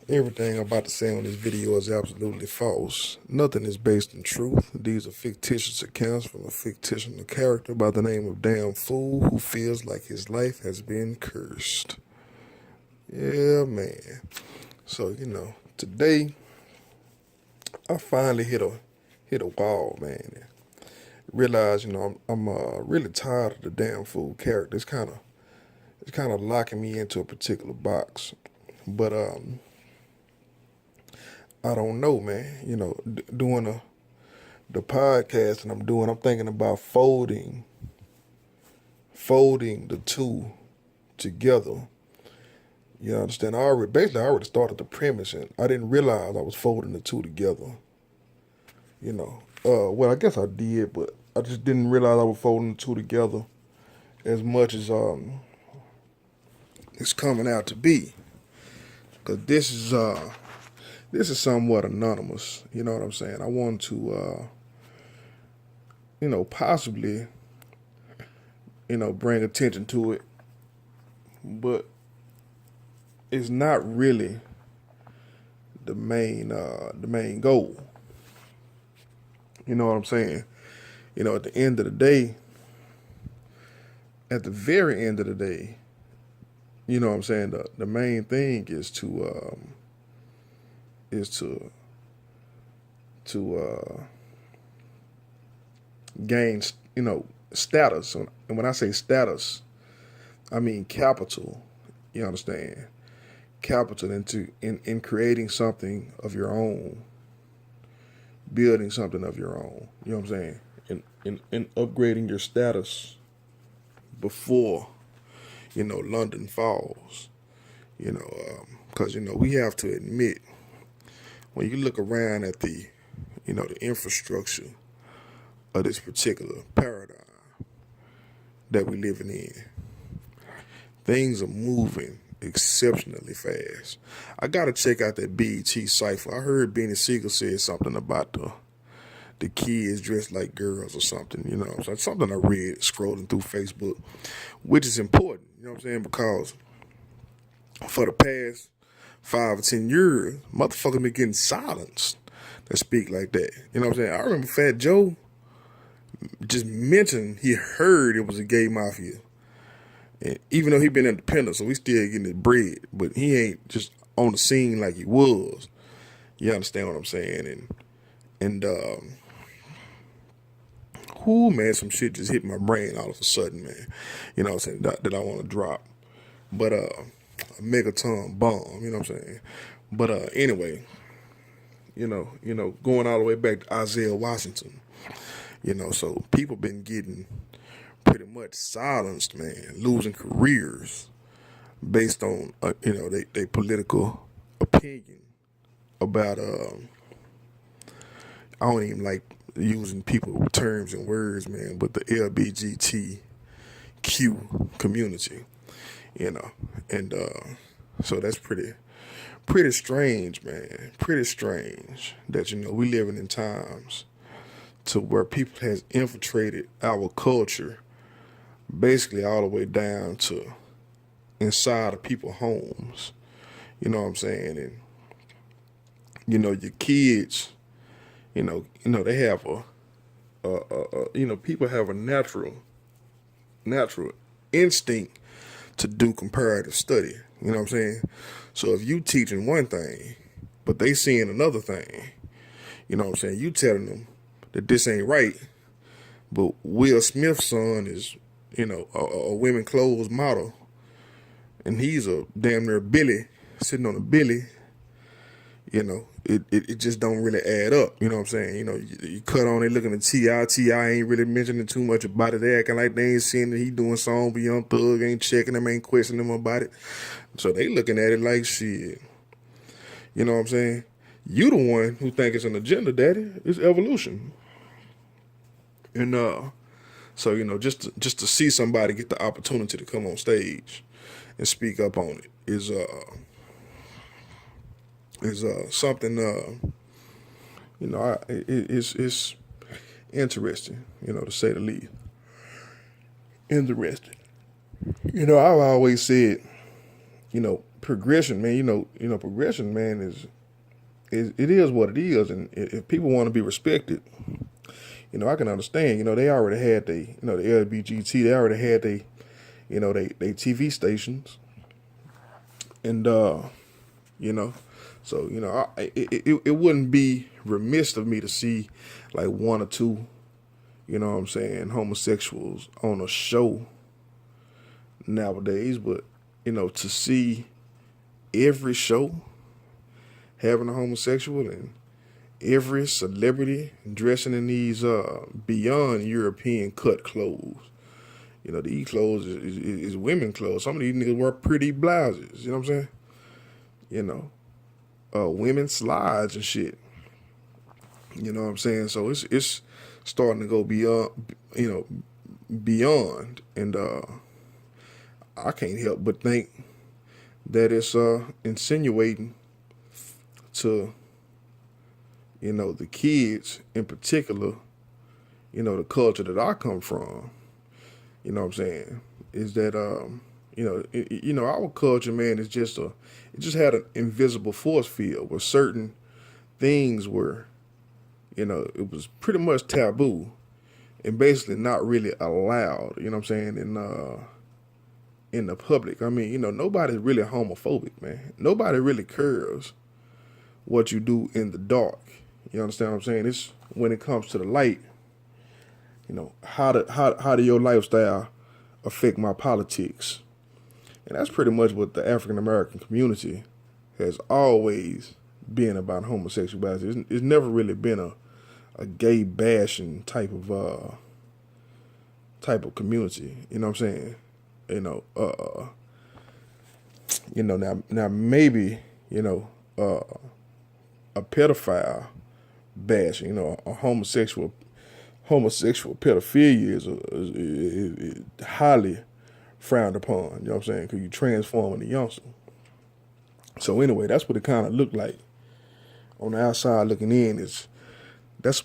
Everything I'm about to say on this video is absolutely false. Nothing is based in truth. These are fictitious accounts from a fictitious character by the name of Damn Fool who feels like his life has been cursed. Yeah, man. So, today I finally hit a wall, man. Realize, I'm really tired of the Damn Fool character. It's kind of locking me into a particular box. But I don't know, man. Doing the podcast and I'm thinking about folding the two together. You understand? I already started the premise and I didn't realize I was folding the two together. Well, I guess I did, but I just didn't realize I was folding the two together as much as it's coming out to be. Cause this is somewhat anonymous. You know what I'm saying? I want to possibly bring attention to it, but it's not really the main goal. You know what I'm saying? At the end of the day, at the very end of the day, you know what I'm saying? The main thing is to gain status. And when I say status, I mean capital. You understand? Capital in creating something of your own, building something of your own. You know what I'm saying? In upgrading your status before London falls. Because we have to admit, when you look around at the infrastructure of this particular paradigm that we're living in, things are moving exceptionally fast. I gotta check out that BET cipher. I heard Benny Siegel said something about the kids dressed like girls or something. So something I read scrolling through Facebook, which is important. You know what I'm saying? Because for the past 5 or 10 years, motherfuckers been getting silenced that speak like that. You know what I'm saying? I remember Fat Joe just mentioned he heard it was a gay mafia. And even though he been independent, so we still getting his bread, but he ain't just on the scene like he was. You understand what I'm saying? And man, some shit just hit my brain all of a sudden, man. You know what I'm saying? That I want to drop. But a megaton bomb, you know what I'm saying? But anyway, going all the way back to Isaiah Washington. So people been getting pretty much silenced, man, losing careers based on they political opinion about I don't even like using people terms and words, man, but the LBGTQ community, and so that's pretty strange, man, pretty strange that we living in times to where people has infiltrated our culture basically all the way down to inside of people's homes. You know what I'm saying? And your kids, they have people have a natural instinct to do comparative study. You know what I'm saying? So if you teaching one thing, but they seeing another thing, you know what I'm saying? You telling them that this ain't right, but Will Smith's son is, a women clothes model, and he's a damn near Billy sitting on a Billy. It just don't really add up. You know what I'm saying? You cut on, they looking at T.I. T.I. ain't really mentioning too much about it. They acting like they ain't seeing that he doing song with Young Thug, ain't checking them, ain't questioning them about it. So they looking at it like shit. You know what I'm saying? You the one who think it's an agenda, daddy. It's evolution. And so just to see somebody get the opportunity to come on stage and speak up on it is something it's interesting, to say the least. Interesting. I've always said, progression, man. Progression, man, it is what it is, and if people want to be respected, I can understand. They already had the LBGT. They already had they TV stations, and so it wouldn't be remiss of me to see like one or two, homosexuals on a show nowadays, but to see every show having a homosexual and every celebrity dressing in these beyond European cut clothes. These clothes is women clothes. Some of these niggas wear pretty blouses. You know what I'm saying? Women slides and shit. You know what I'm saying? So it's starting to go beyond, and I can't help but think that it's insinuating to the kids in particular, the culture that I come from. You know what I'm saying? Is that our culture, man, is it just had an invisible force field where certain things were, it was pretty much taboo and basically not really allowed, you know what I'm saying, in the public. I mean, nobody's really homophobic, man. Nobody really cares what you do in the dark. You understand what I'm saying? It's when it comes to the light, how do your lifestyle affect my politics? And that's pretty much what the African American community has always been about homosexuality. It's never really been a gay bashing type of community. You know what I'm saying? Now maybe, a pedophile bashing, a homosexual pedophilia is highly frowned upon. You know what I'm saying? Because you transforming the youngster. So anyway, that's what it kind of looked like on the outside looking in. That's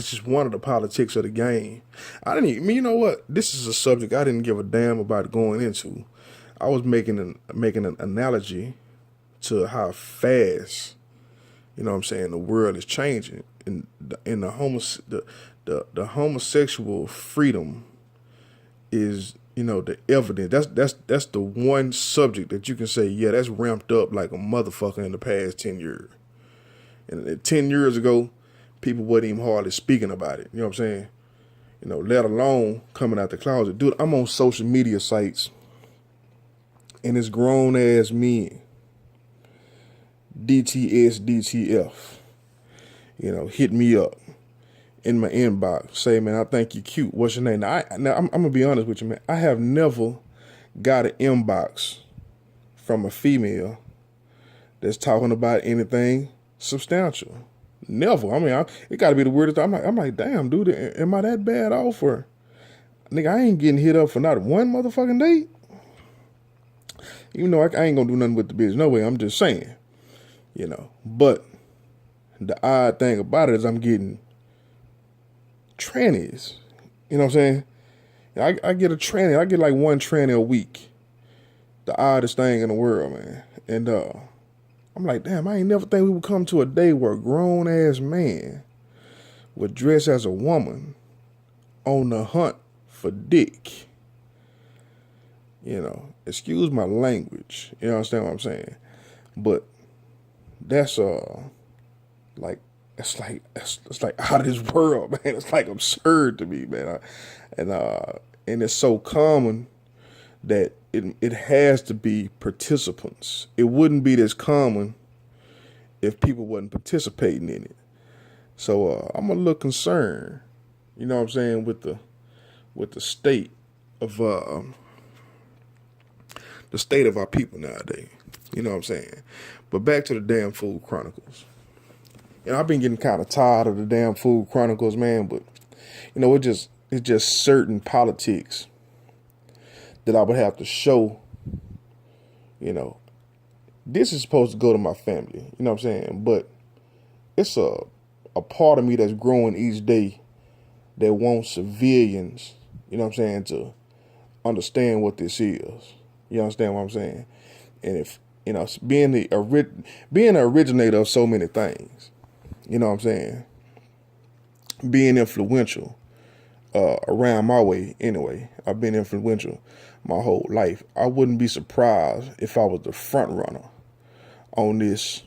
just one of the politics of the game. You know what? This is a subject I didn't give a damn about going into. I was making an analogy to how fast, the world is changing, and the homosexual freedom is, the evidence. That's the one subject that you can say, yeah, that's ramped up like a motherfucker in the past 10 years. And 10 years ago, people wasn't even hardly speaking about it. You know what I'm saying? Let alone coming out the closet. Dude, I'm on social media sites, and it's grown ass men, DTS, DTF, hit me up in my inbox, say, man, I think you're cute. What's your name? Now, I'm going to be honest with you, man. I have never got an inbox from a female that's talking about anything substantial. Never. I mean, it got to be the weirdest. I'm like, damn, dude, am I that bad off? Or, nigga, I ain't getting hit up for not one motherfucking date. Even though I ain't going to do nothing with the bitch. No way, I'm just saying. But the odd thing about it is I'm getting trannies. You know what I'm saying? I get a tranny. I get like one tranny a week. The oddest thing in the world, man. And I'm like, damn, I ain't never think we would come to a day where a grown ass man would dress as a woman on the hunt for dick. Excuse my language. You understand what I'm saying? But that's it's like out of this world, man. It's like absurd to me, man. And it's so common that it has to be participants. It wouldn't be this common if people wasn't participating in it. So I'm a little concerned, you know what I'm saying, with the state of our people nowadays. You know what I'm saying? But back to the damn Food Chronicles. I've been getting kind of tired of the damn Food Chronicles, man, but it's just certain politics that I would have to show. This is supposed to go to my family, you know what I'm saying? But it's a part of me that's growing each day that wants civilians, you know what I'm saying, to understand what this is. You understand what I'm saying? And if being being the originator of so many things, you know what I'm saying? Being influential around my way anyway. I've been influential my whole life. I wouldn't be surprised if I was the front runner on this,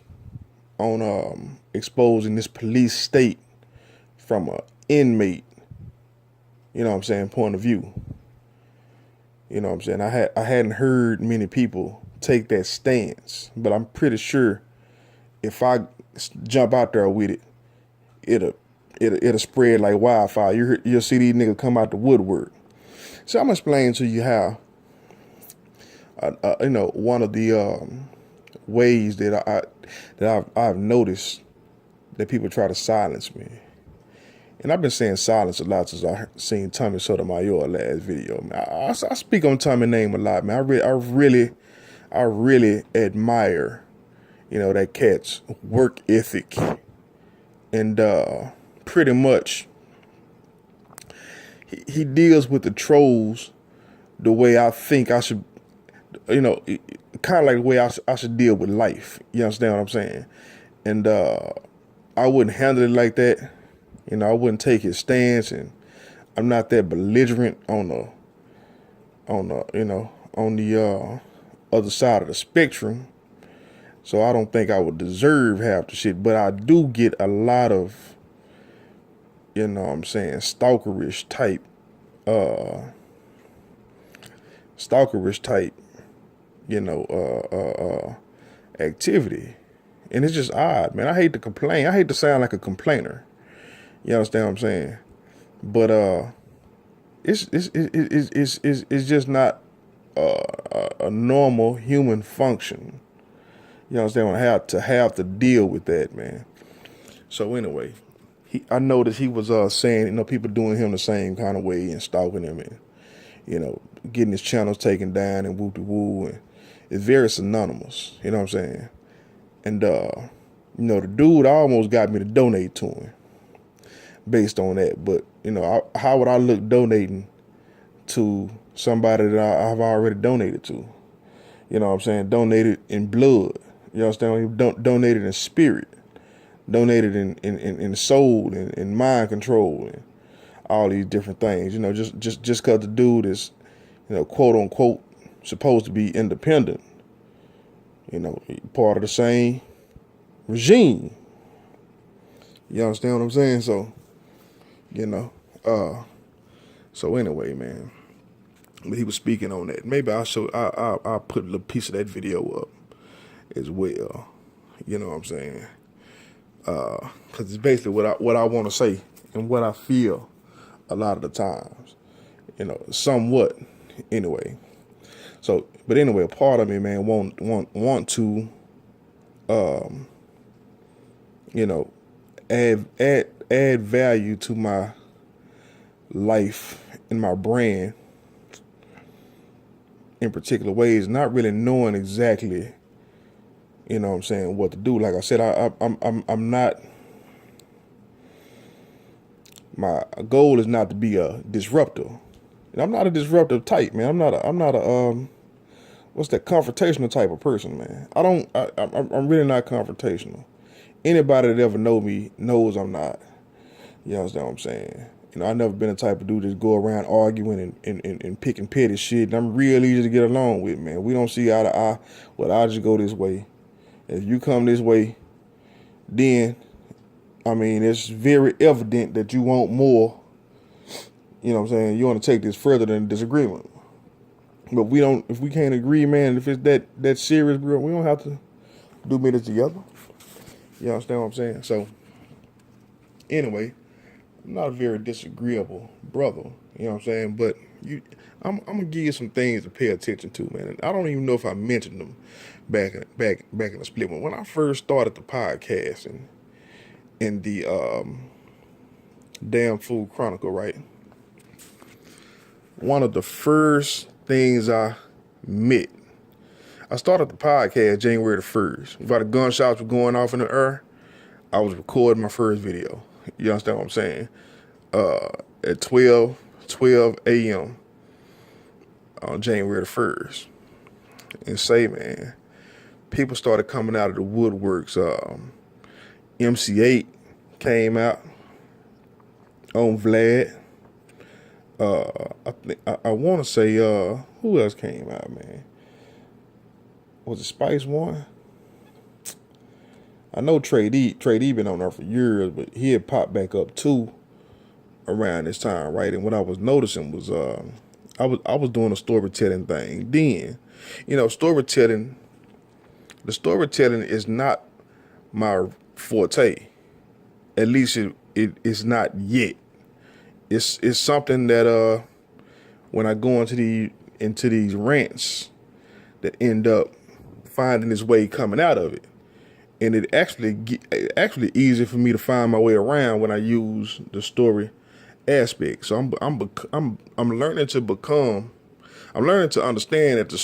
on exposing this police state from a inmate, you know what I'm saying, point of view. You know what I'm saying? I hadn't heard many people take that stance, but I'm pretty sure if I jump out there with it, it'll spread like wildfire. You'll see these niggas come out the woodwork. So I'm gonna explain to you how, one of the ways that I've noticed that people try to silence me. And I've been saying silence a lot since I seen Tommy Sotomayor last video. Man, I speak on Tommy's name a lot, man. I really admire, that cat's work ethic, and pretty much he deals with the trolls the way I think I should, kind of like the way I should deal with life. You understand what I'm saying? And I wouldn't handle it like that. I wouldn't take his stance, and I'm not that belligerent on the other side of the spectrum. So I don't think I would deserve half the shit, but I do get a lot of, stalkerish type, activity. And it's just odd, man. I hate to complain. I hate to sound like a complainer. You understand what I'm saying? But it's just not a normal human function. You understand? I have to deal with that, man. So anyway, I noticed he was saying, people doing him the same kind of way and stalking him, and getting his channels taken down and woo, and it's very synonymous. You know what I'm saying? And the dude almost got me to donate to him based on that. But how would I look donating to somebody that I've already donated to? You know what I'm saying? Donated in blood. You understand? Donated in spirit. Donated in soul and in mind control and all these different things. Just because the dude is, quote unquote, supposed to be independent. Part of the same regime. You understand what I'm saying? So, so anyway, man. But he was speaking on that. Maybe I'll put a little piece of that video up as well. You know what I'm saying? Because it's basically what I want to say and what I feel a lot of the times. Somewhat. Anyway. So, but anyway, a part of me, man, want to, add value to my life and my brand in particular ways, not really knowing exactly, what to do. Like I said, I'm not. My goal is not to be a disruptor. And I'm not a disruptive type, man. I'm not a what's that, confrontational type of person, man. I'm really not confrontational. Anybody that ever know me knows I'm not. You understand what I'm saying? I've never been the type of dude that go around arguing and picking petty shit. And I'm real easy to get along with, man. We don't see eye to eye. Well, I'll just go this way. If you come this way, then, it's very evident that you want more. You know what I'm saying? You want to take this further than disagreement. But if we can't agree, man, if it's that serious, bro, we don't have to do business together. You understand what I'm saying? So, anyway, I'm not a very disagreeable brother. You know what I'm saying? But I'm gonna give you some things to pay attention to, man. And I don't even know if I mentioned them back in the split one. When I first started the podcast and in the Damn Fool Chronicle, right? One of the first things I started the podcast January the 1st. While the gunshots were going off in the air, I was recording my first video. You understand what I'm saying? At 12 a.m. on January the 1st. and say, man, people started coming out of the woodworks. MC8 came out on Vlad. I want to say who else came out, man? Was it Spice One? I know Trey D been on there for years, but he had popped back up too around this time, right? And what I was noticing was I was doing a storytelling thing. Then, storytelling, the storytelling is not my forte. At least it is not yet. It's something that when I go into these rants that end up finding its way coming out of it. And it actually easy for me to find my way around when I use the story aspect. So I'm learning to understand that the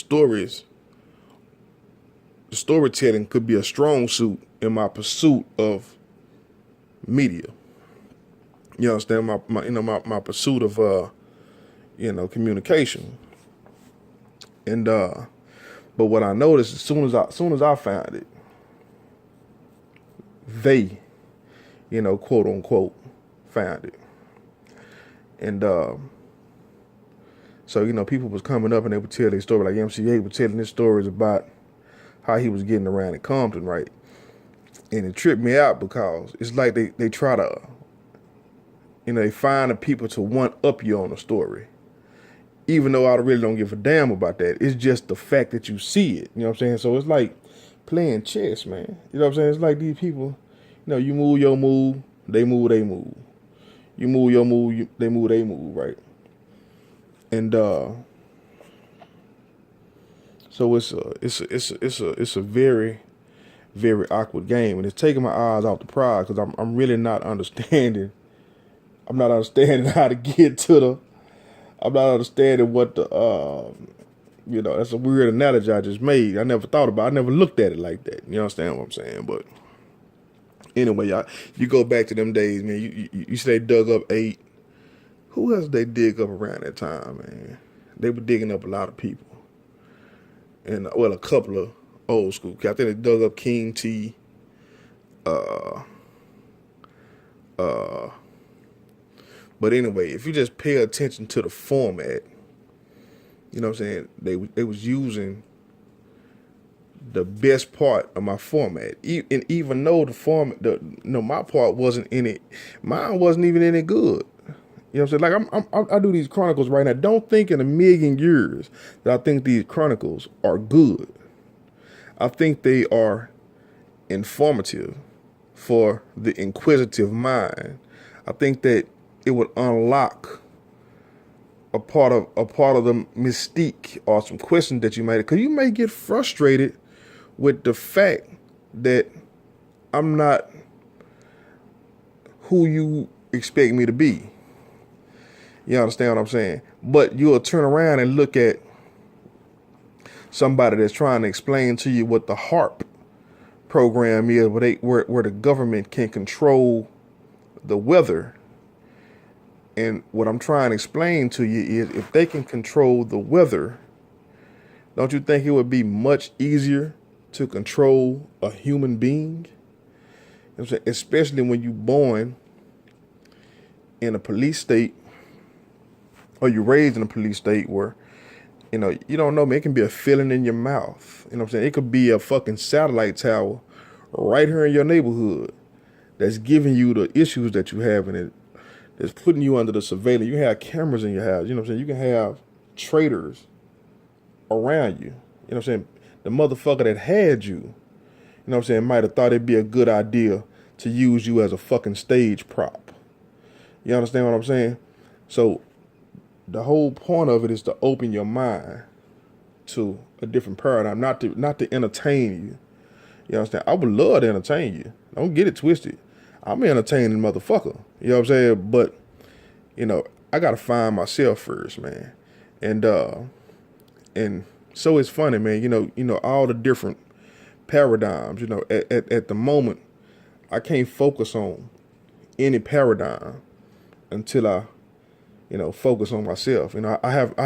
storytelling could be a strong suit in my pursuit of media. You understand my pursuit of communication. And but what I noticed as soon as I found it, they, quote unquote, found it. And so, people was coming up and they would tell their story. Like MC8 was telling his stories about how he was getting around in Compton, right? And it tripped me out because it's like they try to, they find the people to one up you on a story. Even though I really don't give a damn about that. It's just the fact that you see it. You know what I'm saying? So it's like playing chess, man. You know what I'm saying? It's like these people, you move your move, they move they move. You move your move, they move, right? And so it's a very, very awkward game, and it's taking my eyes off the prize because I'm really not understanding. I'm not understanding how to get to the. I'm not understanding what the that's a weird analogy I just made. I never thought about it. I never looked at it like that. You understand what I'm saying? But anyway, you go back to them days, man. You say they dug up 8. Who else they dig up around that time, man? They were digging up a lot of people. And, a couple of old school cats. I think they dug up King T. But anyway, if you just pay attention to the format, you know what I'm saying? They was using the best part of my format. And even though the format, my part wasn't in it, mine wasn't even any good. You know what I'm saying? Like I do these chronicles right now. Don't think in a million years that I think these chronicles are good. I think they are informative for the inquisitive mind. I think that it would unlock a part of the mystique or some questions that you might, because you may get frustrated with the fact that I'm not who you expect me to be. You understand what I'm saying? But you'll turn around and look at somebody that's trying to explain to you what the HARP program is, where the government can control the weather. And what I'm trying to explain to you is if they can control the weather, don't you think it would be much easier to control a human being? You know what I'm saying? Especially when you're born in a police state or you're raised in a police state where, you don't know, man, it can be a feeling in your mouth. You know what I'm saying? It could be a fucking satellite tower right here in your neighborhood that's giving you the issues that you have in it. It's putting you under the surveillance. You have cameras in your house. You know what I'm saying? You can have traitors around you. You know what I'm saying? The motherfucker that had you, you know what I'm saying, might have thought it'd be a good idea to use you as a fucking stage prop. You understand what I'm saying? So the whole point of it is to open your mind to a different paradigm, not to entertain you. You understand? I would love to entertain you. Don't get it twisted. I'm an entertaining motherfucker. You know what I'm saying? But, I gotta find myself first, man. And so it's funny, man, all the different paradigms, at the moment, I can't focus on any paradigm until I, focus on myself. I have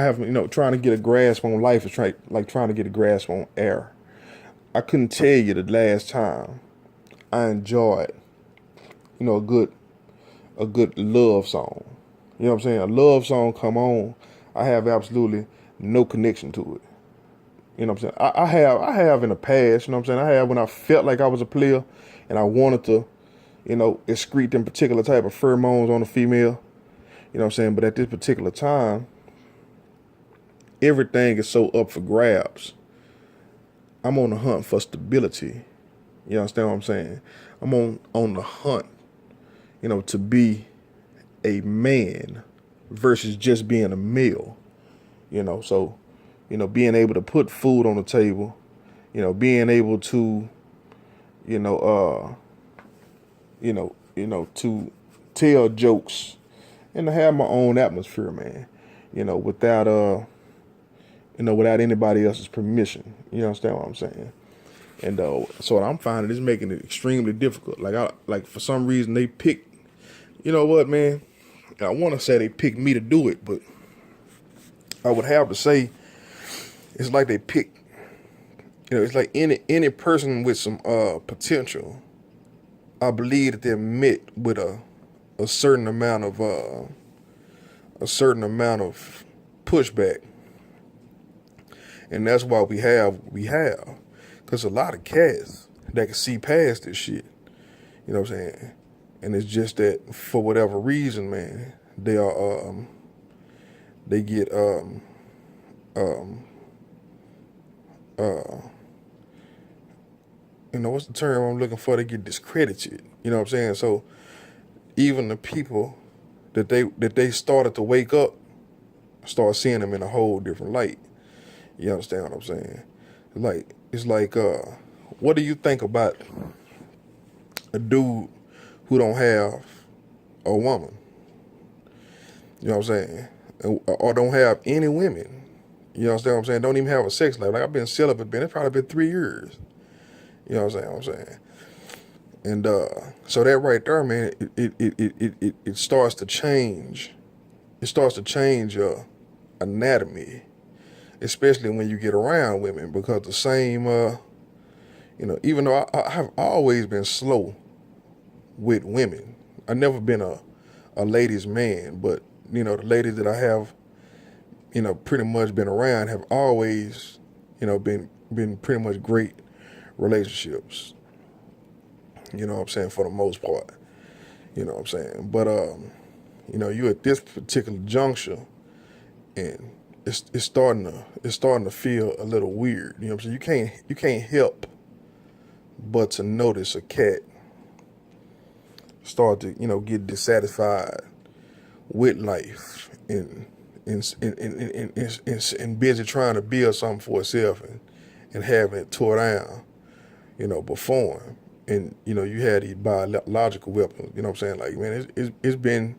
trying to get a grasp on life is like trying to get a grasp on air. I couldn't tell you the last time I enjoyed, a good love song. You know what I'm saying? A love song come on, I have absolutely no connection to it. You know what I'm saying? I have in the past, you know what I'm saying? I have when I felt like I was a player and I wanted to, excrete them particular type of pheromones on a female. You know what I'm saying? But at this particular time, everything is so up for grabs. I'm on the hunt for stability. You understand what I'm saying? I'm on the hunt, to be a man versus just being a male. So, being able to put food on the table, being able to, you know, to tell jokes and to have my own atmosphere, man. Without anybody else's permission. You understand what I'm saying? And so what I'm finding is making it extremely difficult. Like for some reason they pick, you know what, man? I want to say they picked me to do it, but I would have to say it's like they pick, it's like any person with some potential. I believe that they're met with a certain amount of pushback, and that's why we have because a lot of cats that can see past this shit. You know what I'm saying? And it's just that for whatever reason, man, they get what's the term I'm looking for? They get discredited. You know what I'm saying? So even the people that they started to wake up start seeing them in a whole different light. You understand what I'm saying? It's like what do you think about a dude who don't have a woman? You know what I'm saying? Or don't have any women. You understand what I'm saying? Don't even have a sex life. Like I've been celibate, it's probably been 3 years. You know what I'm saying? And so that right there, man, it starts to change. It starts to change your anatomy, especially when you get around women, because the same, even though I have always been slow with women, I've never been a ladies' man, but the ladies that I have, pretty much been around have always, been pretty much great relationships. You know what I'm saying, for the most part. You know what I'm saying? But you at this particular juncture, and it's starting to feel a little weird. You know what I'm saying? You can't help but to notice a cat start to, get dissatisfied with life and busy trying to build something for itself and having it tore down, before him. And, you had these biological weapons, you know what I'm saying? Like, man, it's been,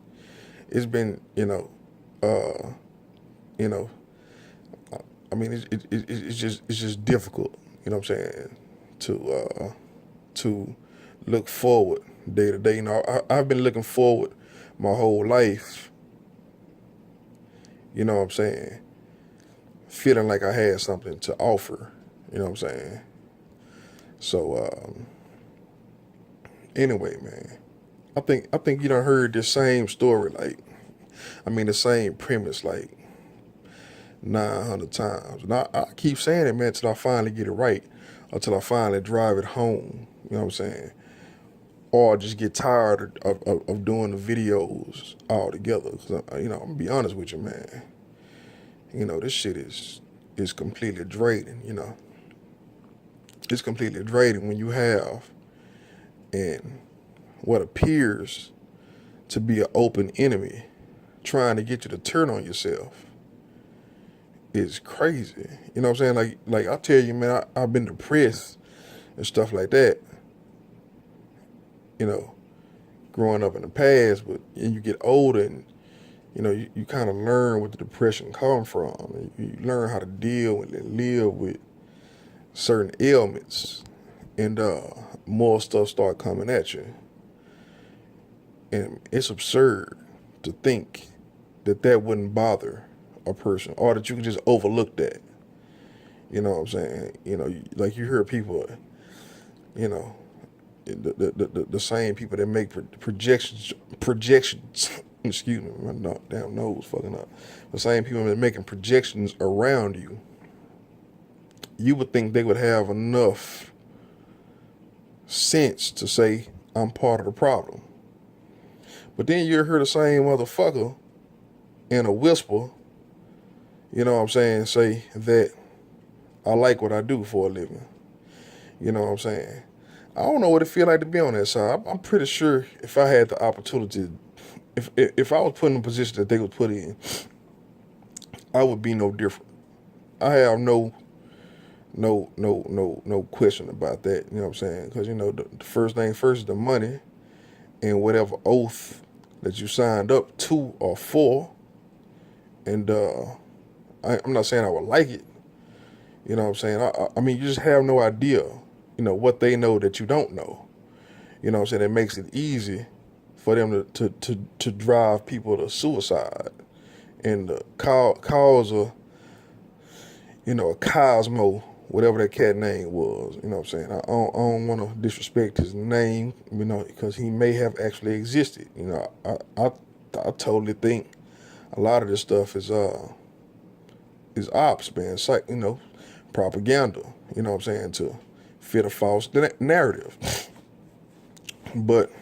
I mean, it's just difficult, you know what I'm saying, to look forward day to day. I've been looking forward my whole life, you know what I'm saying, feeling like I had something to offer, you know what I'm saying. So, anyway, man, I think you done heard this same story, the same premise, 900 times. And I keep saying it, man, until I finally get it right, until I finally drive it home, you know what I'm saying? Or just get tired of doing the videos altogether. Cause I'm gonna be honest with you, man. This shit is completely draining, It's completely draining when you have and what appears to be an open enemy trying to get you to turn on yourself. Is crazy. You know what I'm saying? Like I tell you, man, I've been depressed and stuff like that, growing up in the past, but and you get older and, you kind of learn where the depression comes from. And you learn how to deal and live with certain ailments, and more stuff start coming at you. And it's absurd to think that wouldn't bother a person, or that you can just overlook that. You know what I'm saying? Like you hear people, you know, the same people that make projections. Excuse me, my damn nose fucking up. The same people that making projections around you. You would think they would have enough sense to say, I'm part of the problem. But then you hear the same motherfucker in a whisper, you know what I'm saying, say that I like what I do for a living. You know what I'm saying? I don't know what it feel like to be on that side. I'm pretty sure if I had the opportunity, if I was put in a position that they was put in, I would be no different. I have no question about that. You know what I'm saying? Because the first thing first is the money and whatever oath that you signed up to or for. And I'm not saying I would like it. You know what I'm saying? I mean, you just have no idea, what they know that you don't know. You know what I'm saying? It makes it easy for them to drive people to suicide and cause a Cosmo, whatever that cat name was. You know what I'm saying? I don't want to disrespect his name, because he may have actually existed. I totally think a lot of this stuff is ops, man. It's like, propaganda, you know what I'm saying, to fit a false narrative. But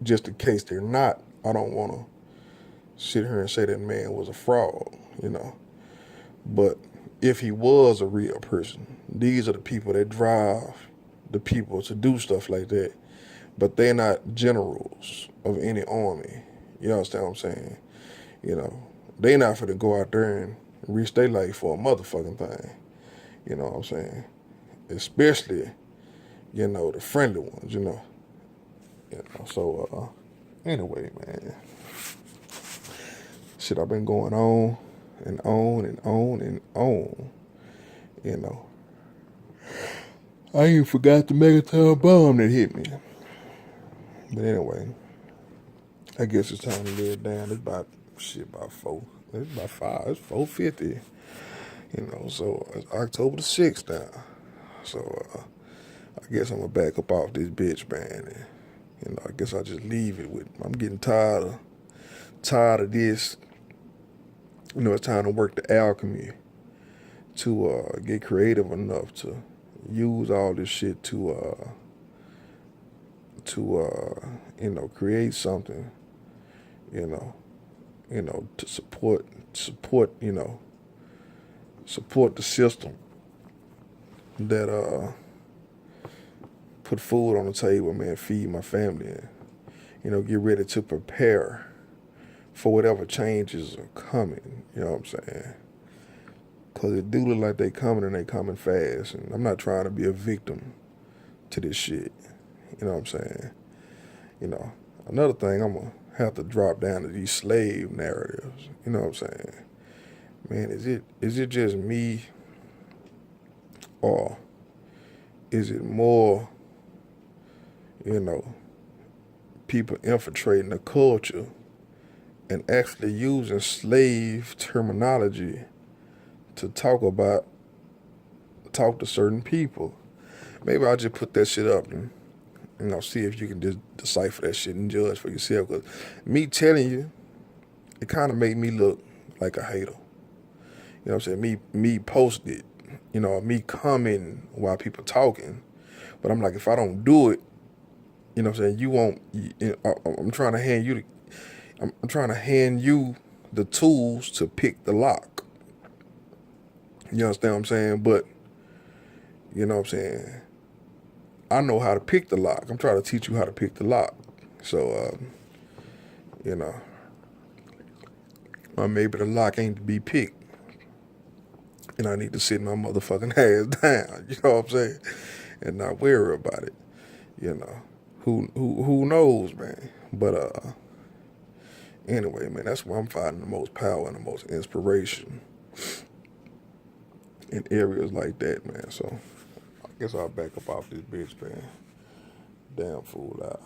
just in case they're not, I don't want to sit here and say that man was a fraud, But if he was a real person, these are the people that drive the people to do stuff like that. But they're not generals of any army. You understand what I'm saying? They not for to go out there and risk their life for a motherfucking thing. You know what I'm saying? Especially, the friendly ones, So, anyway, man. Shit, I've been going on and on and on and on. I even forgot the megaton bomb that hit me. But anyway, I guess it's time to lay it down. It's about 4. It's about 5. It's 4:50. So it's October the 6th now. So I guess I'm gonna back up off this bitch, man. And, I guess I'll just leave it with. I'm getting tired of this. It's time to work the alchemy to get creative enough to use all this shit to create something, to support, support the system that put food on the table, man, feed my family, and, get ready to prepare for whatever changes are coming, you know what I'm saying? Because it do look like they coming and they coming fast, and I'm not trying to be a victim to this shit, you know what I'm saying? Another thing, I'm going to have to drop down to these slave narratives, you know what I'm saying? Man, is it just me, or is it more, people infiltrating the culture and actually using slave terminology to talk to certain people? Maybe I'll just put that shit up and, see if you can just decipher that shit and judge for yourself. Because me telling you, it kind of made me look like a hater. You know what I'm saying? Me posted, me coming while people talking. But I'm like, if I don't do it, you know what I'm saying, you won't, I'm trying to hand you I'm trying to hand you the tools to pick the lock. You understand what I'm saying? But, you know what I'm saying, I know how to pick the lock. I'm trying to teach you how to pick the lock. So, maybe the lock ain't to be picked. And I need to sit my motherfucking ass down. You know what I'm saying? And not worry about it. Who knows, man? But, anyway, man, that's where I'm finding the most power and the most inspiration in areas like that, man. So I guess I'll back up off this bitch, man. Damn fool out.